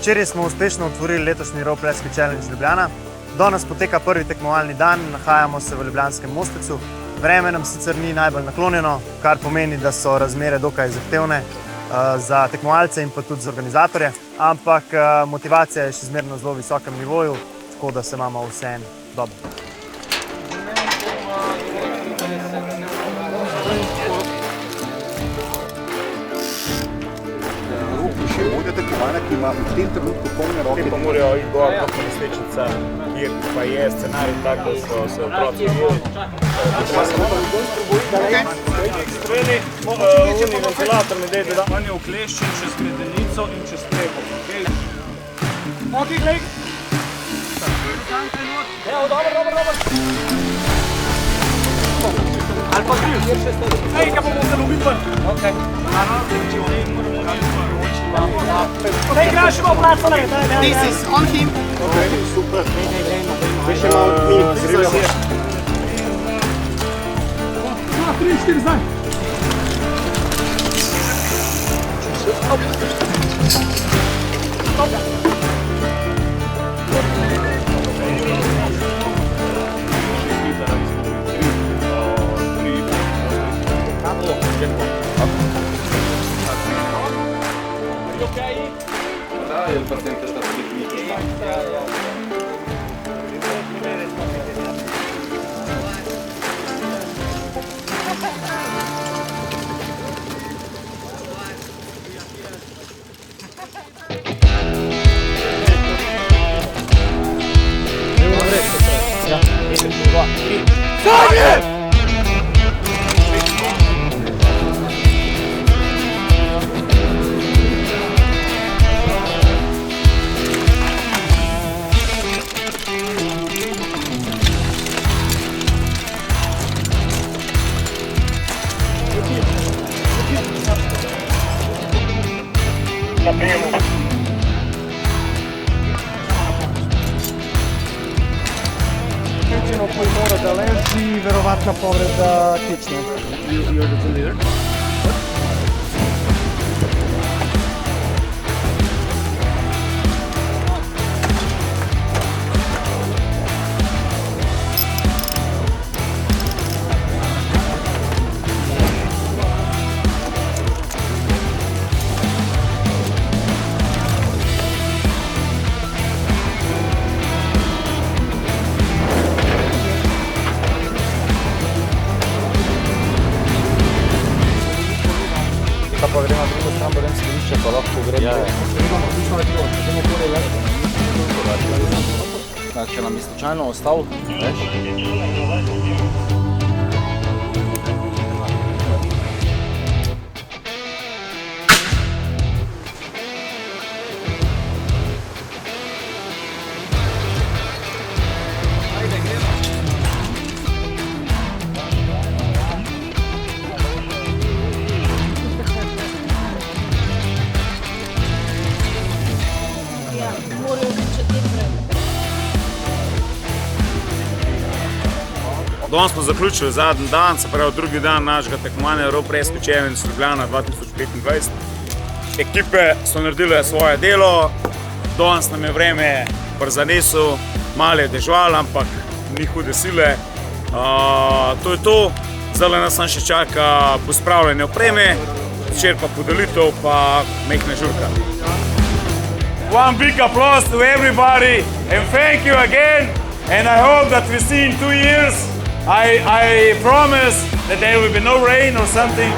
Včeraj smo uspešno otvorili letošnji Roleplayski Challenge Ljubljana. Danes poteka prvi tekmovalni dan, nahajamo se v ljubljanskem Mostecu. Vreme nam sicer ni najbolj naklonjeno, kar pomeni, da so razmere dokaj zahtevne za tekmovalce in pa tudi za organizatorje, ampak motivacija je še zmerno na zelo visokem nivoju, tako da se imamo vseeno dobro. Vodja tekmovanja, ki ima v tem trenutku polne roke. Ti pa morajo iti gor kot nesrečnica, kjer pa je scenarij tak, da so se otroci imeli. Strani, unij ventilator mi dejte, da on je ukleščen čez gledenico in čez streho. Ok, glej! Evo, dobro. Ali pa kriv? Ej, kaj bomo se lovili ven? Ok. Ne igraš ima placa, ne? This is on him. Ok, super. Še malo minut. 3-4 zdaj. Il paziente è stato definito. Koji mora da leži, verovatna povreda kične. You're the leader? Pa gremo na drugo stran, bodem skladišče, pa lahko gremo. Tak, če nam je slučajno ostal, veš? Danes smo zaključili zadnji dan, se pravi drugi dan našega tekmovanja Roleplayski Challenge Ljubljana 2025. Ekipe so naredile svoje delo, danes nam je vreme prizaneslo, malo je deževalo, ampak ni hude sile. To je to, zdaj nas še čaka pospravljanje opreme, večer pa podelitev pa mehna žurka. One big applause to everybody and thank you again, and I hope that we see in 2 years. I promise that there will be no rain or something.